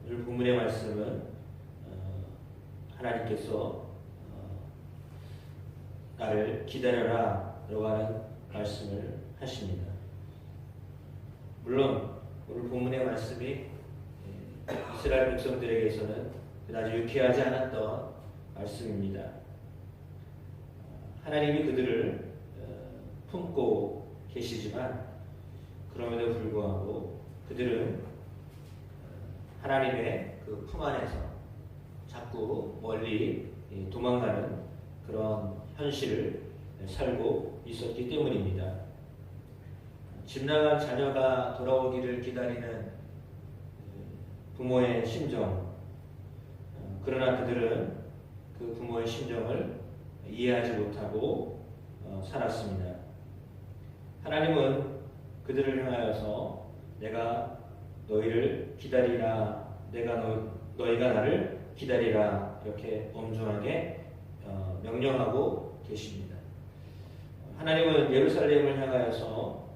오늘 본문의 말씀은 하나님께서 나를 기다려라 라고 하는 말씀을 하십니다. 물론 오늘 본문의 말씀이 이스라엘 백성들에게서는 그다지 유쾌하지 않았던 말씀입니다. 하나님이 그들을 품고 계시지만 그럼에도 불구하고 그들은 하나님의 그 품 안에서 자꾸 멀리 도망가는 그런 현실을 살고 있었기 때문입니다. 집 나간 자녀가 돌아오기를 기다리는 부모의 심정, 그러나 그들은 그 부모의 심정을 이해하지 못하고 살았습니다. 하나님은 그들을 향하여서 내가 너희를 기다리라, 너희가 나를 기다리라 이렇게 엄중하게 명령하고 계십니다. 하나님은 예루살렘을 향하여서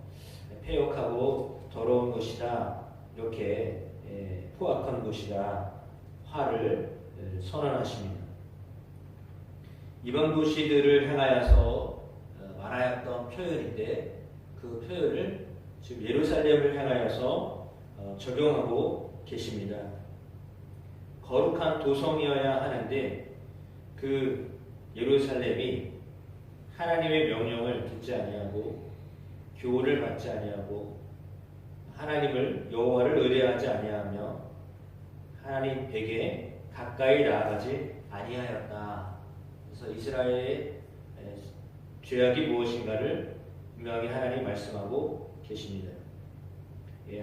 패역하고 더러운 곳이다, 이렇게 포악한 곳이다, 화를 선언하십니다. 이번 도시들을 향하여서 말하였던 표현인데 그 표현을 지금 예루살렘을 향하여서 적용하고 계십니다. 거룩한 도성이어야 하는데 그 예루살렘이 하나님의 명령을 듣지 아니하고 교훈을 받지 아니하고 하나님을 여호와를 의뢰하지 아니하며 하나님에게 가까이 나아가지 아니하였다. 그래서 이스라엘의 죄악이 무엇인가를 분명히 하나님이 말씀하고 계십니다.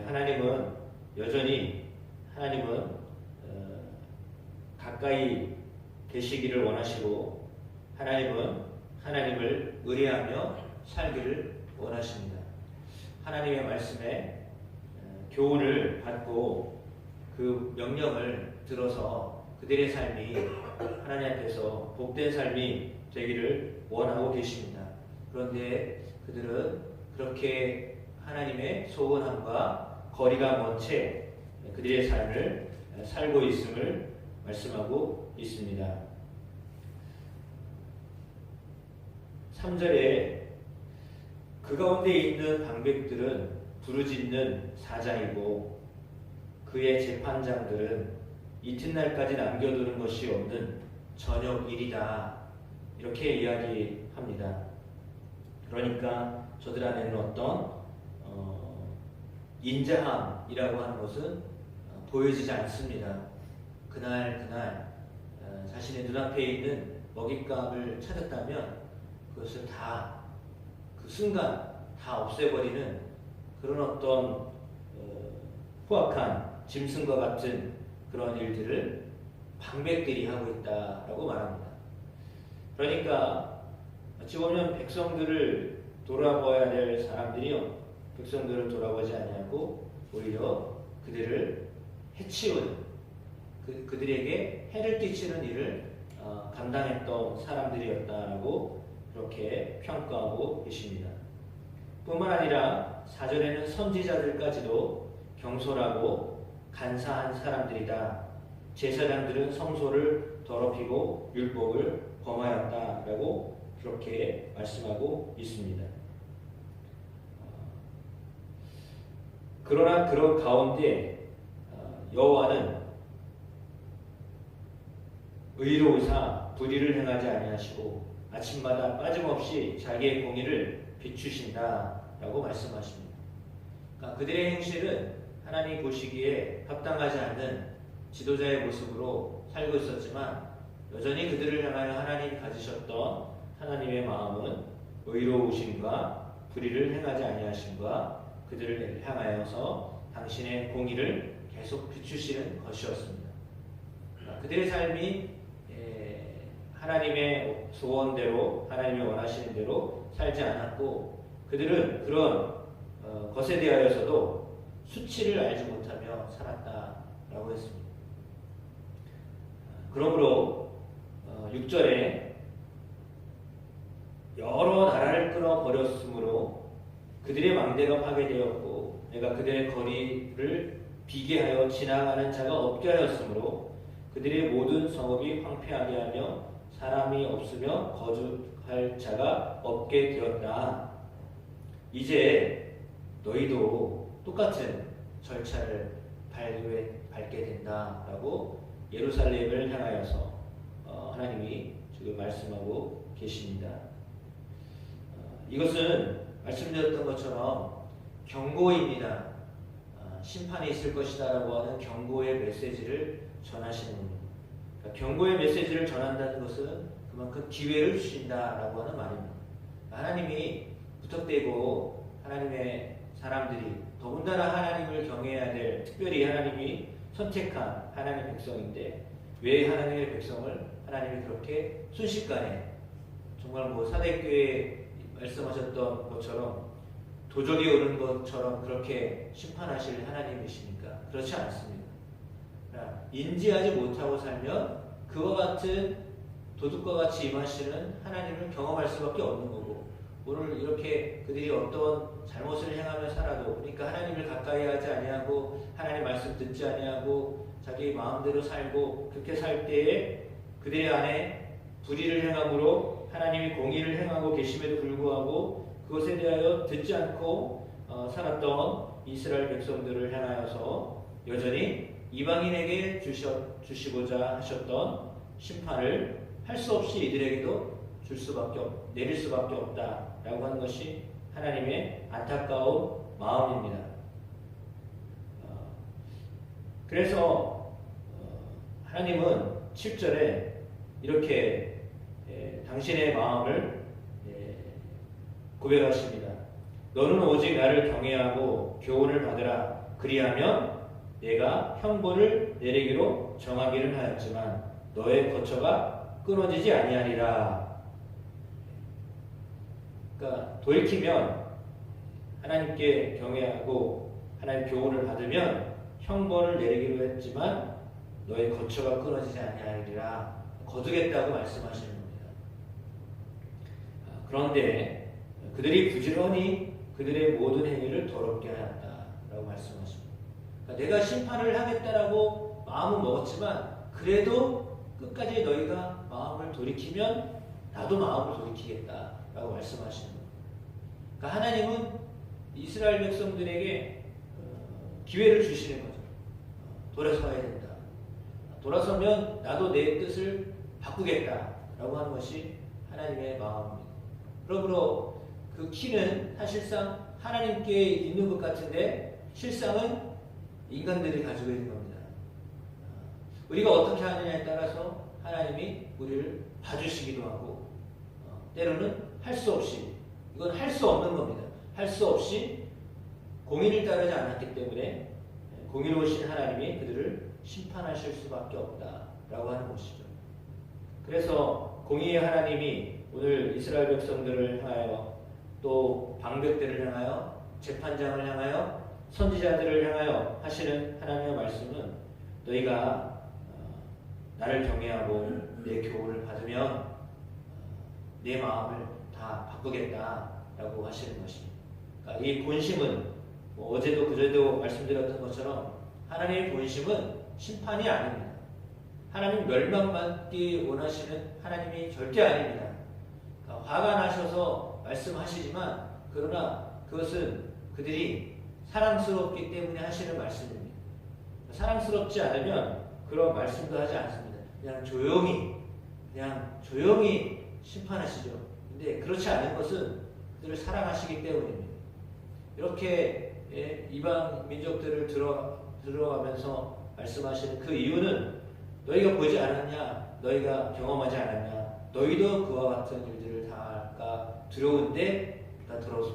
하나님은 여전히 가까이 계시기를 원하시고 하나님은 하나님을 의뢰하며 살기를 원하십니다. 하나님의 말씀에 교훈을 받고 그 명령을 들어서 그들의 삶이 하나님 앞에서 복된 삶이 되기를 원하고 계십니다. 그런데 그들은 그렇게 하나님의 소원함과 거리가 먼 채 그들의 삶을 살고 있음을 말씀하고 있습니다. 3절에 그 가운데 있는 방백들은 부르짖는 사자이고 그의 재판장들은 이튿날까지 남겨두는 것이 없는 저녁 일이다, 이렇게 이야기합니다. 그러니까 저들 안에는 어떤 인자함이라고 하는 것은 보여지지 않습니다. 그날 자신의 눈앞에 있는 먹잇감을 찾았다면 그것을 다 그 순간 다 없애버리는 그런 어떤 포악한 짐승과 같은 그런 일들을 방백들이 하고 있다라고 말합니다. 그러니까 어찌 보면 백성들을 돌아봐야 될 사람들이요, 백성들을 돌아보지 아니하고 오히려 그들을 해치우는, 그들에게 해를 끼치는 일을 감당했던 사람들이었다라고 그렇게 평가하고 계십니다. 뿐만 아니라 4절에는 선지자들까지도 경솔하고 간사한 사람들이다, 제사장들은 성소를 더럽히고 율법을 범하였다라고 그렇게 말씀하고 있습니다. 그러나 그런 가운데 여호와는 의로우사 불의를 행하지 아니하시고 아침마다 빠짐없이 자기의 공의를 비추신다라고 말씀하십니다. 그러니까 그들의 행실은 하나님 보시기에 합당하지 않는 지도자의 모습으로 살고 있었지만 여전히 그들을 향하여 하나님이 가지셨던 하나님의 마음은 의로우심과 불의를 행하지 아니하심과 그들을 향하여서 당신의 공의를 계속 비추시는 것이었습니다. 그들의 삶이 하나님의 소원대로, 하나님이 원하시는 대로 살지 않았고 그들은 그런 것에 대하여서도 수치를 알지 못하며 살았다라고 했습니다. 그러므로 6절에 여러 나라를 끊어버렸으므로 그들의 망대가 파괴되었고 내가 그들의 거리를 비게하여 지나가는 자가 없게 하였으므로 그들의 모든 성읍이 황폐하게 하며 사람이 없으며 거주할 자가 없게 되었다. 이제 너희도 똑같은 절차를 밟게 된다라고 예루살렘을 향하여서 하나님이 지금 말씀하고 계십니다. 이것은 말씀드렸던 것처럼 경고입니다. 심판이 있을 것이다라고 하는 경고의 메시지를 전하시는 겁니다. 그러니까 경고의 메시지를 전한다는 것은 그만큼 기회를 주신다라고 하는 말입니다. 하나님이 부탁되고 하나님의 사람들이 더군다나 하나님을 경외해야 될, 특별히 하나님이 선택한 하나님의 백성인데 왜 하나님의 백성을 하나님이 그렇게 순식간에 정말 사대교회 말씀하셨던 것처럼 도적이 오는 것처럼 그렇게 심판하실 하나님이십니까? 그렇지 않습니다. 인지하지 못하고 살면 그와 같은 도둑과 같이 임하시는 하나님을 경험할 수밖에 없는 거고, 오늘 이렇게 그들이 어떤 잘못을 행하며 살아도, 그러니까 하나님을 가까이 하지 아니하고 하나님 말씀 듣지 아니하고 자기 마음대로 살고 그렇게 살 때에 그들의 안에 불의를 행함으로 하나님이 공의를 행하고 계심에도 불구하고 그것에 대하여 듣지 않고 살았던 이스라엘 백성들을 향하여서 여전히 이방인에게 주시고자 하셨던 심판을 할 수 없이 이들에게도 내릴 수밖에 없다라고 하는 것이 하나님의 안타까운 마음입니다. 그래서 하나님은 7절에 이렇게 당신의 마음을 고백하십니다. 너는 오직 나를 경외하고 교훈을 받으라. 그리하면 내가 형벌을 내리기로 정하기를 하였지만 너의 거처가 끊어지지 아니하리라. 그러니까 돌이키면 하나님께 경외하고 하나님 교훈을 받으면 형벌을 내리기로 했지만 너의 거처가 끊어지지 아니하리라. 거두겠다고 말씀하시는 겁니다. 그런데 그들이 부지런히 그들의 모든 행위를 더럽게 하였다라고 말씀하십니다. 그러니까 내가 심판을 하겠다라고 마음은 먹었지만 그래도 끝까지 너희가 마음을 돌이키면 나도 마음을 돌이키겠다라고 말씀하시는 겁니다. 그러니까 하나님은 이스라엘 백성들에게 기회를 주시는 거죠. 돌아서야 된다. 돌아서면 나도 내 뜻을 바꾸겠다라고 하는 것이 하나님의 마음입니다. 그러므로 그 키는 사실상 하나님께 있는 것 같은데 실상은 인간들이 가지고 있는 겁니다. 우리가 어떻게 하느냐에 따라서 하나님이 우리를 봐주시기도 하고 때로는 할 수 없이, 이건 할 수 없는 겁니다. 할 수 없이 공의를 따르지 않았기 때문에 공의로우신 하나님이 그들을 심판하실 수밖에 없다라고 하는 것이죠. 그래서 공의의 하나님이 오늘 이스라엘 백성들을 향하여 또 방백들을 향하여 재판장을 향하여 선지자들을 향하여 하시는 하나님의 말씀은 너희가 나를 경외하고 내 교훈을 받으면 내 마음을 다 바꾸겠다라고 하시는 것입니다. 그러니까 이 본심은 어제도 그제도 말씀드렸던 것처럼 하나님의 본심은 심판이 아닙니다. 하나님 멸망받기 원하시는 하나님이 절대 아닙니다. 그러니까 화가 나셔서 말씀하시지만 그러나 그것은 그들이 사랑스럽기 때문에 하시는 말씀입니다. 사랑스럽지 않으면 그런 말씀도 하지 않습니다. 그냥 조용히 심판하시죠. 근데 그렇지 않은 것은 그들을 사랑하시기 때문입니다. 이렇게 이방 민족들을 들어가면서 말씀하시는 그 이유는 너희가 보지 않았냐, 너희가 경험하지 않았냐, 너희도 그와 같은 일들을 당할까 두려운데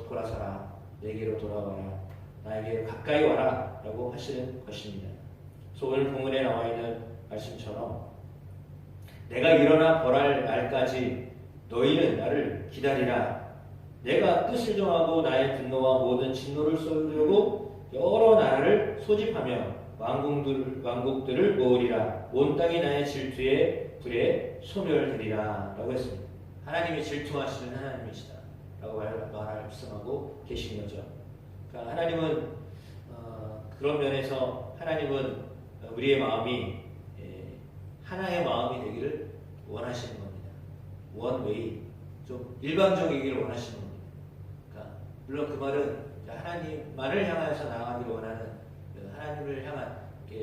돌아서라, 내게로 돌아와라, 나에게 가까이 와라 라고 하시는 것입니다. 그래서 오늘 본문에 나와 있는 말씀처럼 내가 일어나 벌할 날까지 너희는 나를 기다리라. 내가 뜻을 정하고 나의 분노와 모든 진노를 쏟으려고 여러 나라를 소집하며 왕국들을 모으리라. 온 땅이 나의 질투의 불에 소멸되리라 라고 했습니다. 하나님이 질투하시는 하나님이시다 라고 말씀하고 계신 거죠. 그러니까 하나님은 그런 면에서 하나님은 우리의 마음이 하나의 마음이 되기를 원하시는 겁니다. 원웨이, 좀 일방적이기를 원하시는 겁니다. 그러니까 물론 그 말은 하나님만을 향하여서 나아가기를 원하는, 하나님을 향한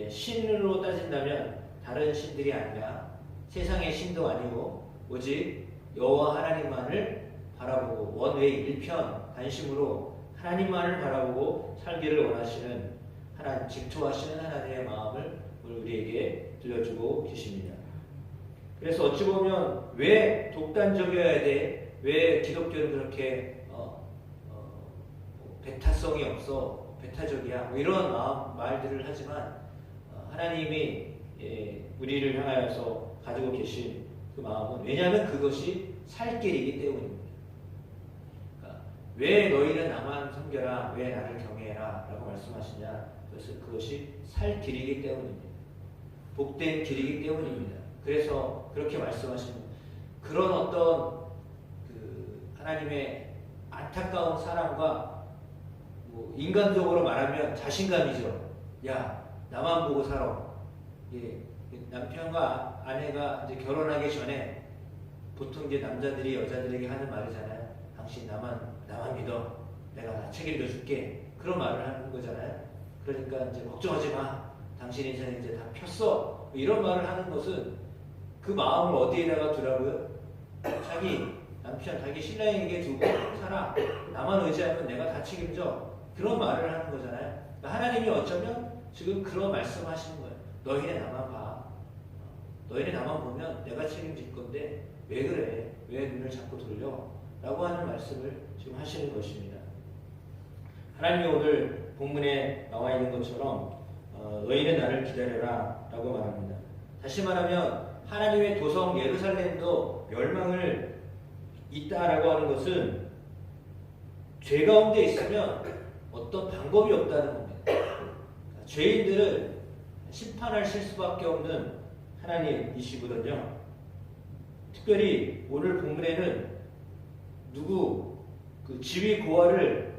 신으로 따진다면 다른 신들이 아니라 세상의 신도 아니고 오직 여호와 하나님만을 바라보고 원웨이, 일편 단심으로 하나님만을 바라보고 살기를 원하시는 하나님, 질투하시는 하나님의 마음을 오늘 우리에게 들려주고 계십니다. 그래서 어찌 보면 왜 독단적이어야 돼? 왜 기독교는 그렇게 배타성이 없어? 배타적이야? 뭐 이런 말들을 하지만 하나님이 우리를 향하여서 가지고 계신 그 마음은, 왜냐하면 그것이 살 길이기 때문입니다. 그러니까 왜 너희는 나만 섬겨라, 왜 나를 경외해라 라고 말씀하시냐? 그것이 살 길이기 때문입니다. 복된 길이기 때문입니다. 그래서 그렇게 말씀하시는 그런 어떤 하나님의 안타까운 사랑과 인간적으로 말하면 자신감이죠. 야, 나만 보고 살아. 남편과 아내가 이제 결혼하기 전에 보통 이제 남자들이 여자들에게 하는 말이잖아요. 당신 나만 믿어. 내가 다 책임져 줄게. 그런 말을 하는 거잖아요. 그러니까 이제 걱정하지 마. 당신 인생 이제 다 폈어. 이런 말을 하는 것은 그 마음을 어디에다가 두라고요? 자기 남편, 자기 신랑에게 두고 살아. 나만 의지하면 내가 다 책임져. 그런 말을 하는 거잖아요. 그러니까 하나님이 어쩌면 지금 그런 말씀하시는 거예요. 너희네 나만 봐. 너희네 나만 보면 내가 책임질 건데 왜 그래? 왜 눈을 자꾸 돌려? 라고 하는 말씀을 지금 하시는 것입니다. 하나님이 오늘 본문에 나와 있는 것처럼 너희는 나를 기다려라 라고 말합니다. 다시 말하면 하나님의 도성 예루살렘도 멸망을 있다라고 하는 것은 죄 가운데 있으면 어떤 방법이 없다는 겁니다. 죄인들은 심판하실 수밖에 없는 하나님이시거든요. 특별히 오늘 본문에는 그 지위 고하를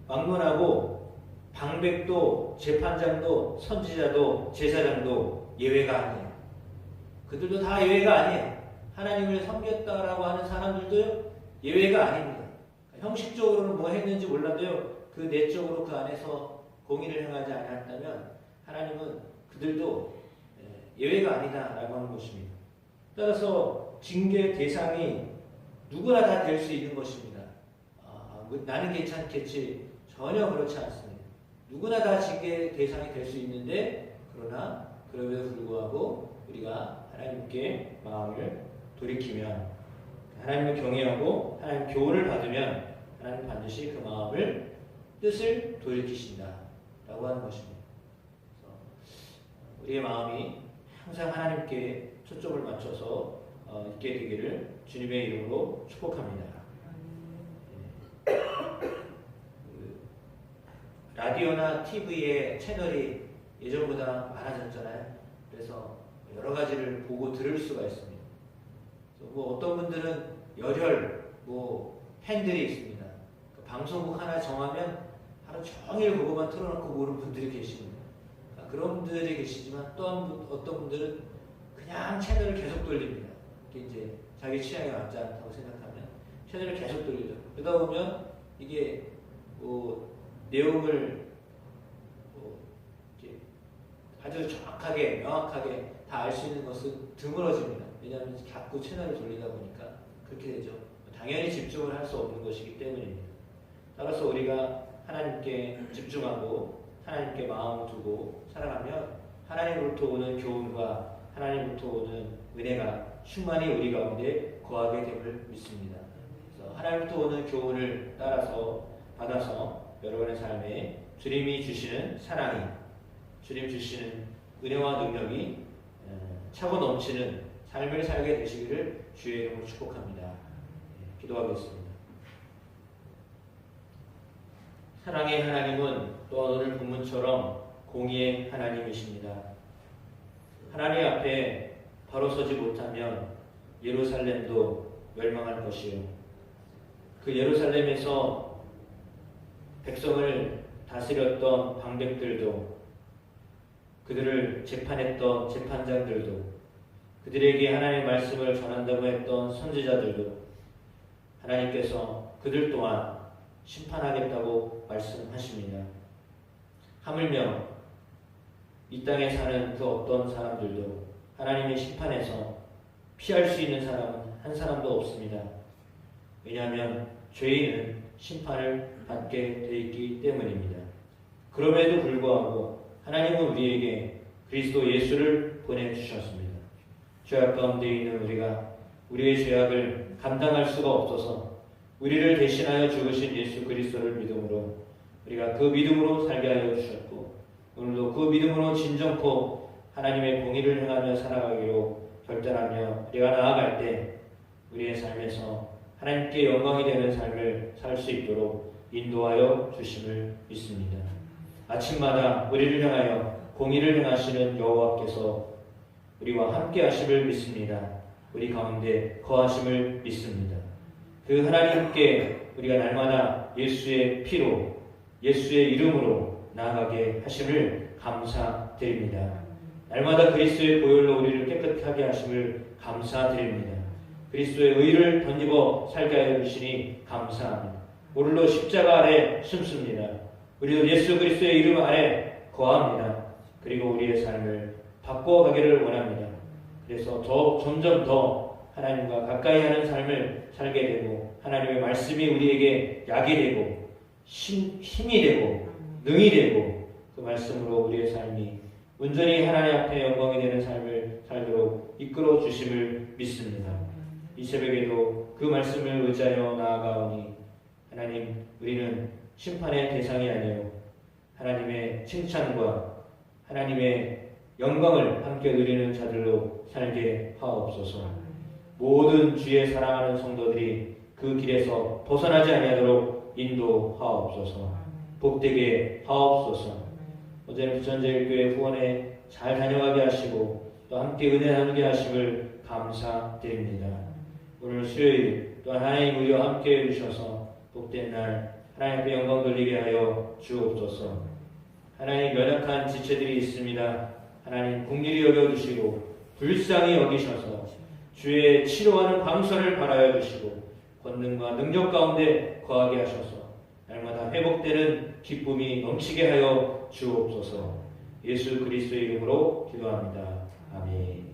막론하고 방백도, 재판장도, 선지자도, 제사장도 예외가 아니에요. 그들도 다 예외가 아니에요. 하나님을 섬겼다라고 하는 사람들도 예외가 아닙니다. 형식적으로는 뭐 했는지 몰라도요, 그 내적으로 그 안에서 공의를 행하지 않았다면 하나님은 그들도 예외가 아니다라고 하는 것입니다. 따라서 징계 대상이 누구나 다 될 수 있는 것입니다. 나는 괜찮겠지. 전혀 그렇지 않습니다. 누구나 다 징계 대상이 될 수 있는데, 그러나 그럼에도 불구하고 우리가 하나님께 마음을 돌이키면, 하나님을 경외하고 하나님 교훈을 받으면 하나님 반드시 그 마음을, 뜻을 돌이키신다 라고 하는 것입니다. 우리의 마음이 항상 하나님께 초점을 맞춰서 있게 되기를 주님의 이름으로 축복합니다. 라디오나 TV의 채널이 예전보다 많아졌잖아요. 그래서 여러 가지를 보고 들을 수가 있습니다. 어떤 분들은 열혈 팬들이 있습니다. 방송국 하나 정하면 하루 종일 그거만 틀어놓고 보는 분들이 계십니다. 그런 분들이 계시지만 또 어떤 분들은 그냥 채널을 계속 돌립니다. 이제 자기 취향에 맞지 않다고 생각하면 채널을 계속 돌리죠. 그러다 보면 이게 내용을 아주 정확하게, 명확하게 다 알 수 있는 것은 드물어집니다. 왜냐하면 자꾸 채널을 돌리다 보니까 그렇게 되죠. 당연히 집중을 할 수 없는 것이기 때문입니다. 따라서 우리가 하나님께 집중하고 하나님께 마음을 두고 살아가면 하나님으로부터 오는 교훈과 하나님으로부터 오는 은혜가 충만히 우리 가운데 거하게 됨을 믿습니다. 그래서 하나님으로부터 오는 교훈을 받아서 여러분의 삶에 주님이 주시는 사랑이, 주님 주시는 은혜와 능력이 차고 넘치는 삶을 살게 되시기를 주의 이름으로 축복합니다. 기도하겠습니다. 사랑의 하나님은 또한 오늘 본문처럼 공의의 하나님이십니다. 하나님 앞에 바로 서지 못하면 예루살렘도 멸망할 것이요, 그 예루살렘에서 백성을 다스렸던 방백들도 그들을 재판했던 재판장들도, 그들에게 하나님의 말씀을 전한다고 했던 선지자들도 하나님께서 그들 또한 심판하겠다고 말씀하십니다. 하물며 이 땅에 사는 그 어떤 사람들도 하나님의 심판에서 피할 수 있는 사람은 한 사람도 없습니다. 왜냐하면 죄인은 심판을 받게 되어 있기 때문입니다. 그럼에도 불구하고 하나님은 우리에게 그리스도 예수를 보내주셨습니다. 죄악 가운데 있는 우리가 우리의 죄악을 감당할 수가 없어서 우리를 대신하여 죽으신 예수 그리스도를 믿음으로 우리가 그 믿음으로 살게 하여 주셨고, 오늘도 그 믿음으로 진정코 하나님의 공의를 행하며 살아가기로 결단하며 우리가 나아갈 때 우리의 삶에서 하나님께 영광이 되는 삶을 살 수 있도록 인도하여 주심을 믿습니다. 아침마다 우리를 향하여 공의를 행하시는 여호와께서 우리와 함께 하심을 믿습니다. 우리 가운데 거하심을 믿습니다. 그 하나님께 우리가 날마다 예수의 피로, 예수의 이름으로 나아가게 하심을 감사드립니다. 날마다 그리스도의 보혈로 우리를 깨끗하게 하심을 감사드립니다. 그리스도의 의를 덧입어 살게 하여 주시니 감사합니다. 오늘도 십자가 아래 숨습니다. 우리도 예수 그리스도의 이름 아래 거합니다. 그리고 우리의 삶을 바꿔가기를 원합니다. 그래서 점점 더 하나님과 가까이 하는 삶을 살게 되고, 하나님의 말씀이 우리에게 약이 되고 힘이 되고 능이 되고, 그 말씀으로 우리의 삶이 온전히 하나님 앞에 영광이 되는 삶을 살도록 이끌어 주심을 믿습니다. 이 새벽에도 그 말씀을 의지하여 나아가오니 하나님, 우리는 심판의 대상이 아니요 하나님의 칭찬과 하나님의 영광을 함께 누리는 자들로 살게 하옵소서. 모든 주의 사랑하는 성도들이 그 길에서 벗어나지 아니하도록 인도하옵소서. 복되게 하옵소서. 어제는 부천제일교회 후원에 잘 다녀가게 하시고 또 함께 은혜 나누게 하심을 감사드립니다. 오늘 수요일 또 하나님 우리와 함께 해주셔서 복된 날 하나님 앞에 영광 돌리게 하여 주옵소서. 하나님, 연약한 지체들이 있습니다. 하나님 긍휼히 여겨주시고 불쌍히 여기셔서 주의 치료하는 방설을 바라여 주시고 권능과 능력 가운데 거하게 하셔서 날마다 회복되는 기쁨이 넘치게 하여 주옵소서. 예수 그리스도의 이름으로 기도합니다. 아멘.